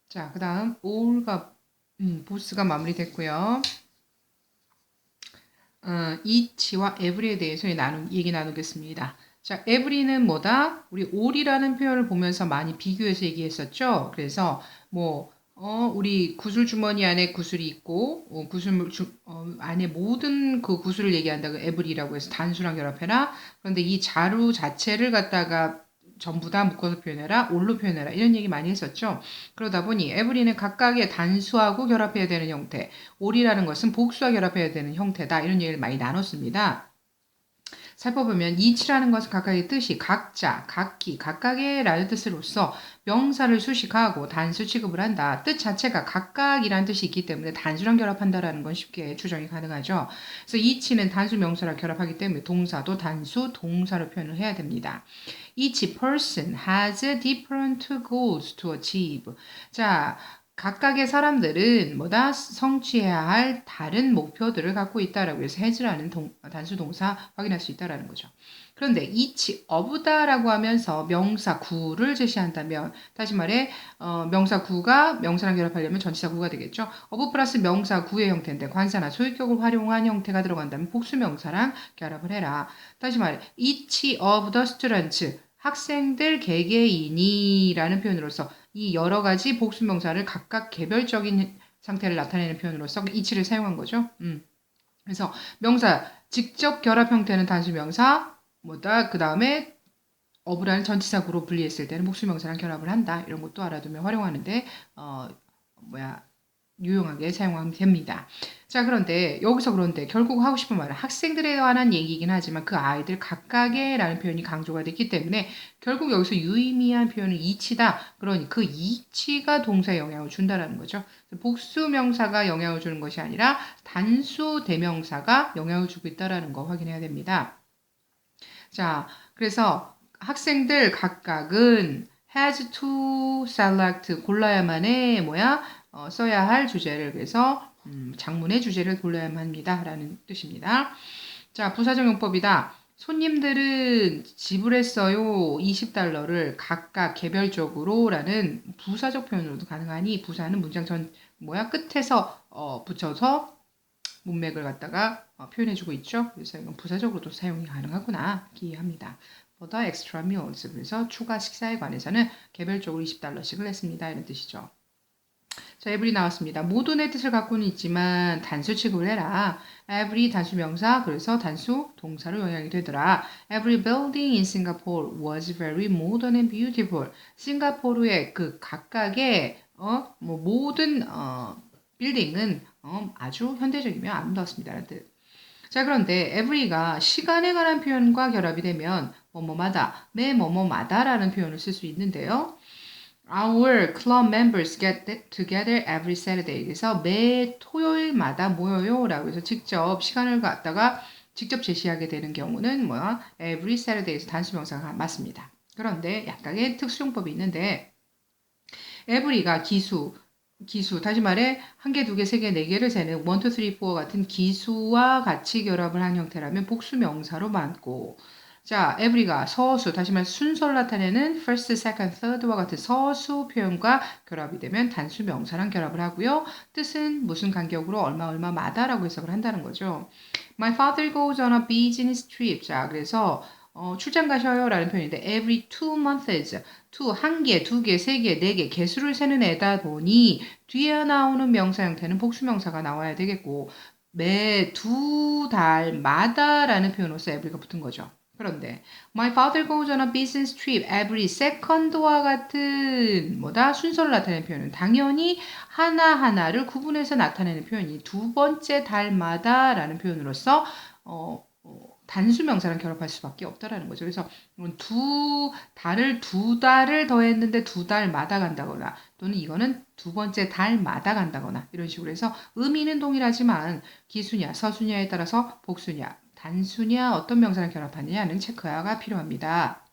자, 그 다음 all가 보스가 마무리됐고요. each와 every에 대해서 얘기 나누겠습니다. 자, every는 뭐다? 우리 all이라는 표현을 보면서 많이 비교해서 얘기했었죠. 그래서 뭐 우리 구슬 주머니 안에 구슬이 있고 안에 모든 그 구슬을 얘기한다고 every라고 해서 단수랑 결합해라. 그런데 이 자루 자체를 갖다가 전부 다 묶어서 표현해라, 올로 표현해라 이런 얘기 많이 했었죠. 그러다 보니 every는 각각의 단수하고 결합해야 되는 형태, 올이라는 것은 복수와 결합해야 되는 형태다 이런 얘기를 많이 나눴습니다. 살펴보면 each라는 것은 각각의 뜻이 각자, 각기, 각각의 라는 뜻으로서 명사를 수식하고 단수 취급을 한다. 뜻 자체가 각각이라는 뜻이 있기 때문에 단수랑 결합한다라는 건 쉽게 추정이 가능하죠. 그래서 each는 단수 명사랑 결합하기 때문에 동사도 단수 동사로 표현을 해야 됩니다. Each person has different goals to achieve. 자, 각각의 사람들은 뭐다? 성취해야 할 다른 목표들을 갖고 있다라고 해서 has라는 단수 동사 확인할 수 있다라는 거죠. 그런데 each of다라고 하면서 명사 구를 제시한다면 다시 말해 명사 구가 명사랑 결합하려면 전치사 구가 되겠죠. of 플러스 명사 구의 형태인데 관사나 소유격을 활용한 형태가 들어간다면 복수 명사랑 결합을 해라. 다시 말해 each of the students 학생들 개개인이라는 표현으로서 이 여러 가지 복수명사를 각각 개별적인 상태를 나타내는 표현으로서 each를 사용한 거죠. 그래서 명사 직접 결합 형태는 단수명사 뭐다 그 다음에 of라는 전치사구로 분리했을 때는 복수명사랑 결합을 한다 이런 것도 알아두면 활용하는데 유용하게 사용하면 됩니다. 자, 그런데 결국 하고 싶은 말은 학생들에 관한 얘기이긴 하지만 그 아이들 각각의 라는 표현이 강조가 됐기 때문에 결국 여기서 유의미한 표현은 each다. 그러니 그 each가 동사에 영향을 준다라는 거죠. 복수 명사가 영향을 주는 것이 아니라 단수 대명사가 영향을 주고 있다라는 거 확인해야 됩니다. 자, 그래서 학생들 각각은 has to select 골라야만 해 써야 할 주제를 그래서 장문의 주제를 골라야만 합니다 라는 뜻입니다. 자, 부사적용법이다. 손님들은 지불했어요 20달러를 각각 개별적으로 라는 부사적 표현으로도 가능하니 부사는 문장 끝에서 붙여서 문맥을 갖다가 표현해주고 있죠. 그래서 이건 부사적으로도 사용이 가능하구나 기이합니다. For the extra meals. 그래서 추가 식사에 관해서는 개별적으로 20달러씩을 냈습니다. 이런 뜻이죠. 자, every 나왔습니다. 모든의 뜻을 갖고는 있지만 단수 취급을 해라. every 단수 명사, 그래서 단수 동사로 영향이 되더라. Every building in Singapore was very modern and beautiful. 싱가포르의 그 각각의 모든 빌딩은 아주 현대적이며 아름다웠습니다라는 뜻. 자, 그런데 every가 시간에 관한 표현과 결합이 되면 뭐뭐마다, 매 뭐뭐마다라는 표현을 쓸 수 있는데요. Our club members get together every Saturday. 그래서 매 토요일마다 모여요 라고 해서 직접 시간을 갖다가 직접 제시하게 되는 경우는 every Saturday에서 단수명사가 맞습니다. 그런데 약간의 특수용법이 있는데 every가 기수, 다시 말해 한 개, 두 개, 세 개, 네 개를 세는 1, 2, 3, 4 같은 기수와 같이 결합을 한 형태라면 복수 명사로 맞고 자, every가 서수, 다시 말해 순서를 나타내는 first, second, third와 같은 서수 표현과 결합이 되면 단수 명사랑 결합을 하고요. 뜻은 무슨 간격으로 얼마마다라고 해석을 한다는 거죠. My father goes on a business trip. 자, 그래서 출장 가셔요 라는 표현인데 every 2 months, 한 개, 두 개, 세 개, 네 개 개수를 세는 애다 보니 뒤에 나오는 명사 형태는 복수명사가 나와야 되겠고 매 2달마다 라는 표현으로서 every가 붙은 거죠. 그런데 my father goes on a business trip every second와 같은 순서를 나타내는 표현은 당연히 하나하나를 구분해서 나타내는 표현이 두 번째 달마다 라는 표현으로서 단수 명사랑 결합할 수밖에 없다라는 거죠. 그래서 두 달을 더했는데 2달마다 간다거나 또는 이거는 두 번째 달마다 간다거나 이런 식으로 해서 의미는 동일하지만 기수냐 서수냐에 따라서 복수냐 단수냐 어떤 명사랑 결합하느냐는 체크가 필요합니다.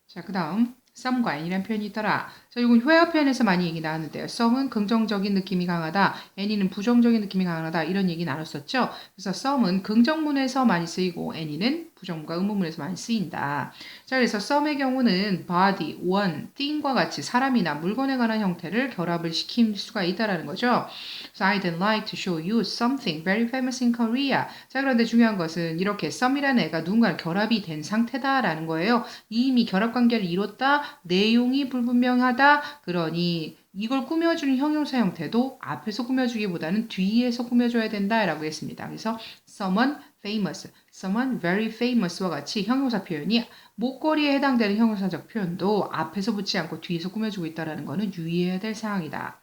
자, 그 다음 some과 any라는 표현이 있더라. 자, 이건 where 표현에서 많이 얘기 나왔는데요. some은 긍정적인 느낌이 강하다. any는 부정적인 느낌이 강하다. 이런 얘기 나눴었죠. 그래서 some은 긍정문에서 많이 쓰이고 any는 부정문과 의문문에서 많이 쓰인다. 자, 그래서 some의 경우는 body, one, thing과 같이 사람이나 물건에 관한 형태를 결합을 시킬 수가 있다라는 거죠. So I'd like to show you something very famous in Korea. 자, 그런데 중요한 것은 이렇게 some이라는 애가 누군가랑 결합이 된 상태다라는 거예요. 이미 결합 관계를 이뤘다. 내용이 불분명하다. 그러니 이걸 꾸며주는 형용사 형태도 앞에서 꾸며주기보다는 뒤에서 꾸며줘야 된다라고 했습니다. 그래서 someone famous, someone very famous와 같이 형용사 표현이 목걸이에 해당되는 형용사적 표현도 앞에서 붙지 않고 뒤에서 꾸며주고 있다는 것은 유의해야 될 사항이다.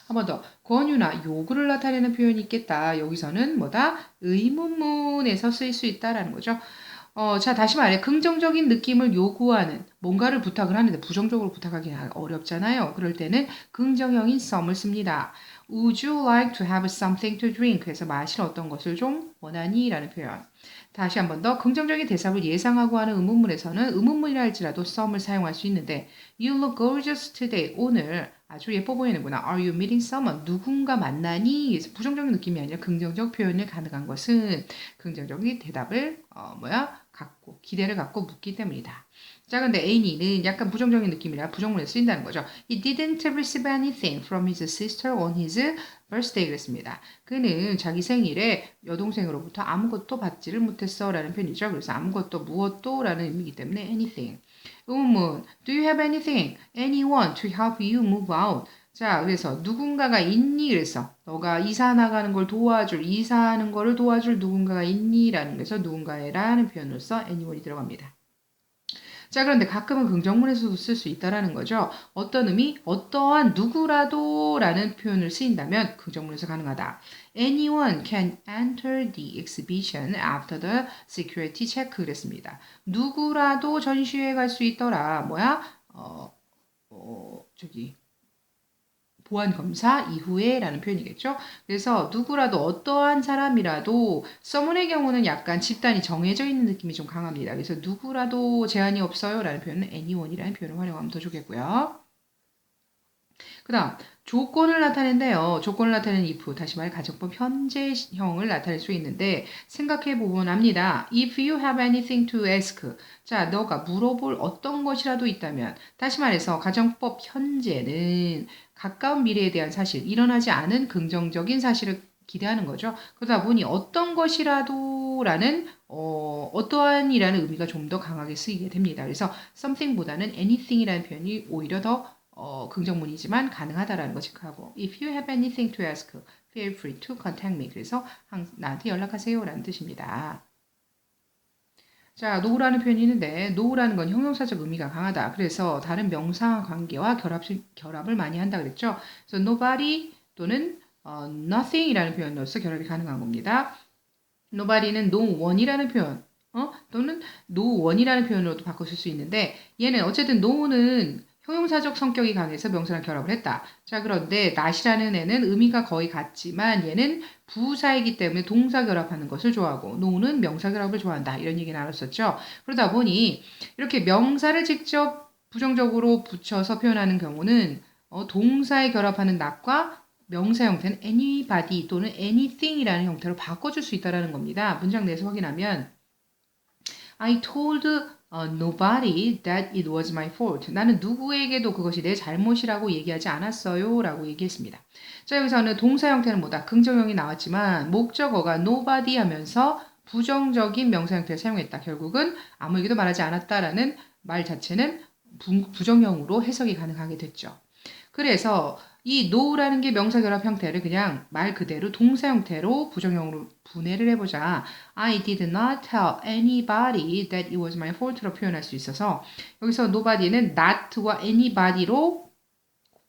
한 번 더. 권유나 요구를 나타내는 표현이 있겠다. 여기서는 뭐다? 의문문에서 쓰일 수 있다라는 거죠. 자, 다시 말해. 긍정적인 느낌을 요구하는, 뭔가를 부탁을 하는데 부정적으로 부탁하기 어렵잖아요. 그럴 때는 긍정형인 some을 씁니다. Would you like to have something to drink? 그래서 마실 어떤 것을 좀 원하니? 라는 표현. 다시 한 번 더. 긍정적인 대답을 예상하고 하는 의문문에서는 의문문이라 할지라도 some을 사용할 수 있는데 You look gorgeous today. 오늘 아주 예뻐 보이는구나. Are you meeting someone? 누군가 만나니? 그래서 부정적인 느낌이 아니라 긍정적 표현을 가능한 것은 긍정적인 대답을 갖고 기대를 갖고 묻기 때문이다. 자, 근데 Annie는 약간 부정적인 느낌이라 부정문에 쓰인다는 거죠. He didn't receive anything from his sister on his birthday 그랬습니다. 그는 자기 생일에 여동생으로부터 아무것도 받지를 못했어 라는 표현이죠. 그래서 아무것도 무엇도 라는 의미이기 때문에 anything. 의문, do you have anything? Anyone to help you move out? 자, 그래서 누군가가 있니? 그래서 너가 이사 나가는 걸 도와줄, 이사하는 거를 도와줄 누군가가 있니? 라는 거에서 누군가라는 표현으로서 anyone이 들어갑니다. 자, 그런데 가끔은 긍정문에서도 쓸 수 있다라는 거죠. 어떤 의미? 어떠한 누구라도 라는 표현을 쓰인다면 긍정문에서 가능하다. Anyone can enter the exhibition after the security check 그랬습니다. 누구라도 전시회에 갈 수 있더라. 보안 검사 이후에 라는 표현이겠죠. 그래서 누구라도 어떠한 사람이라도 someone의 경우는 약간 집단이 정해져 있는 느낌이 좀 강합니다. 그래서 누구라도 제한이 없어요 라는 표현은 anyone이라는 표현을 활용하면 더 좋겠고요. 그 다음 조건을 나타낸대요. 조건을 나타내는 if, 다시 말해 가정법 현재형을 나타낼 수 있는데 생각해보면 압니다. If you have anything to ask, 자, 너가 물어볼 어떤 것이라도 있다면 다시 말해서 가정법 현재는 가까운 미래에 대한 사실, 일어나지 않은 긍정적인 사실을 기대하는 거죠. 그러다 보니 어떤 것이라도라는 어떠한이라는 의미가 좀 더 강하게 쓰이게 됩니다. 그래서 something보다는 anything이라는 표현이 오히려 더 긍정문이지만 가능하다라는 거 체크하고 If you have anything to ask, feel free to contact me. 그래서 나한테 연락하세요 라는 뜻입니다. 자, no라는 표현이 있는데 no라는 건 형용사적 의미가 강하다. 그래서 다른 명사 관계와 결합을 많이 한다 그랬죠. 그래서 nobody 또는 nothing이라는 표현으로서 결합이 가능한 겁니다. nobody는 no one이라는 표현 또는 no one이라는 표현으로도 바꿔 쓸 수 있는데 얘는 어쨌든 no는 형용사적 성격이 강해서 명사랑 결합을 했다. 자, 그런데 not이라는 애는 의미가 거의 같지만 얘는 부사이기 때문에 동사 결합하는 것을 좋아하고 no는 명사 결합을 좋아한다. 이런 얘기 나눴었죠. 그러다 보니 이렇게 명사를 직접 부정적으로 붙여서 표현하는 경우는 동사에 결합하는 not과 명사 형태는 anybody 또는 anything이라는 형태로 바꿔줄 수 있다는 겁니다. 문장 내에서 확인하면 I told nobody that it was my fault. 나는 누구에게도 그것이 내 잘못이라고 얘기하지 않았어요. 라고 얘기했습니다. 자, 여기서는 동사 형태는 뭐다? 긍정형이 나왔지만 목적어가 nobody 하면서 부정적인 명사 형태를 사용했다. 결국은 아무에게도 말하지 않았다라는 말 자체는 부정형으로 해석이 가능하게 됐죠. 그래서 이 no라는 게 명사 결합 형태를 그냥 말 그대로 동사 형태로 부정형으로 분해를 해보자. I did not tell anybody that it was my fault로 표현할 수 있어서 여기서 nobody는 not와 anybody로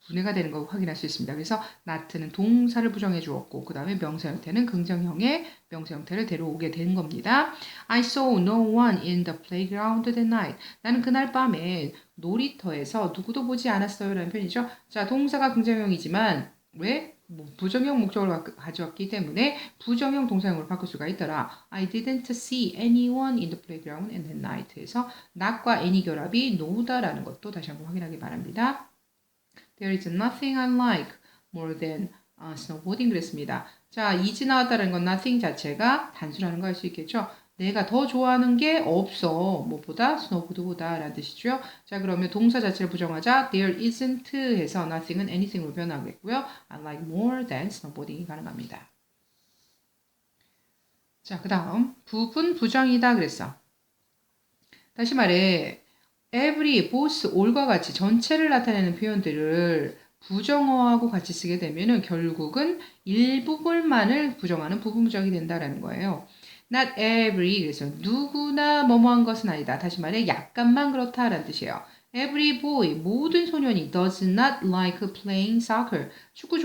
분해가 되는 걸 확인할 수 있습니다. 그래서 not는 동사를 부정해 주었고 그 다음에 명사 형태는 긍정형의 명사 형태를 데려오게 된 겁니다. I saw no one in the playground that night. 나는 그날 밤에 놀이터에서 누구도 보지 않았어요 라는 표현이죠. 자, 동사가 긍정형이지만 왜? 부정형 목적을 가져왔기 때문에 부정형 동사형으로 바꿀 수가 있더라. I didn't see anyone in the playground at that night. 에서 not과 any 결합이 no다라는 것도 다시 한번 확인하기 바랍니다. There is nothing I like more than snowboarding 그랬습니다. 자, is 나왔다는 건 nothing 자체가 단수라는 거 알 수 있겠죠. 내가 더 좋아하는 게 없어. 뭐보다? 스노보드보다 라는 뜻이죠. 자, 그러면 동사 자체를 부정하자. There isn't 해서 nothing은 anything으로 변하겠고요. I like more than snowboarding이 가능합니다. 자, 그 다음 부분 부정이다 그랬어. 다시 말해 every, both, all과 같이 전체를 나타내는 표현들을 부정어하고 같이 쓰게 되면은 결국은 일부분만을 부정하는 부분부정이 된다라는 거예요. Not every, 그래서 누구나 뭐뭐한 것은 아니다. 다시 말해 약간만 그렇다라는 뜻이에요. Every boy, 모든 소년이 does not like playing soccer. 축구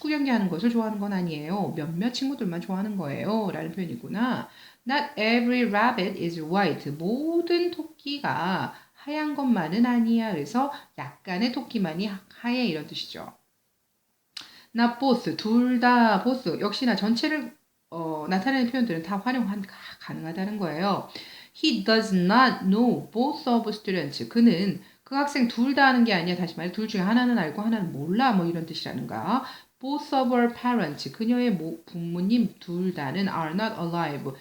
경기하는 것을 좋아하는 건 아니에요. 몇몇 친구들만 좋아하는 거예요. 라는 표현이구나. Not every rabbit is white. 모든 토끼가 하얀 것만은 아니야. 그래서 약간의 토끼만이 하얘 이런 뜻이죠. Not both. 둘 다 both. 역시나 전체를 나타내는 표현들은 다 가능하다는 거예요. He does not know both of students. 그는 그 학생 둘 다 아는 게 아니야. 다시 말해 둘 중에 하나는 알고 하나는 몰라. 뭐 이런 뜻이라는가. Both of her parents. 그녀의 부모님 둘 다는 are not alive.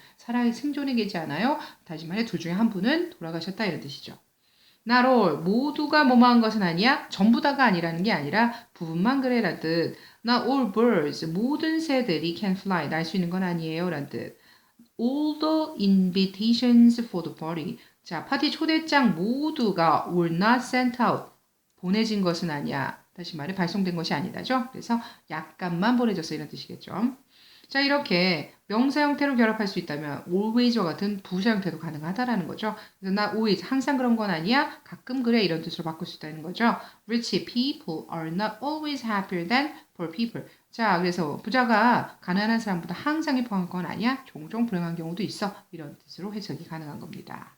생존에 계지 않아요. 다시 말해 둘 중에 한 분은 돌아가셨다 이런 뜻이죠. Not all. 모두가 뭐뭐한 것은 아니야. 전부 다가 아니라는 게 아니라 부분만 그래라는 뜻. Not all birds. 모든 새들이 can fly. 날 수 있는 건 아니에요. 라는 뜻. All the invitations for the party. 자, 파티 초대장 모두가 were not sent out. 보내진 것은 아니야. 다시 말해 발송된 것이 아니다죠. 그래서 약간만 보내졌어 이런 뜻이겠죠. 자, 이렇게 명사 형태로 결합할 수 있다면 always와 같은 부사 형태도 가능하다라는 거죠. 그래서 not always, 항상 그런 건 아니야. 가끔 그래 이런 뜻으로 바꿀 수 있다는 거죠. Rich people are not always happier than poor people. 자, 그래서 부자가 가난한 사람보다 항상 행복한 건 아니야. 종종 불행한 경우도 있어. 이런 뜻으로 해석이 가능한 겁니다.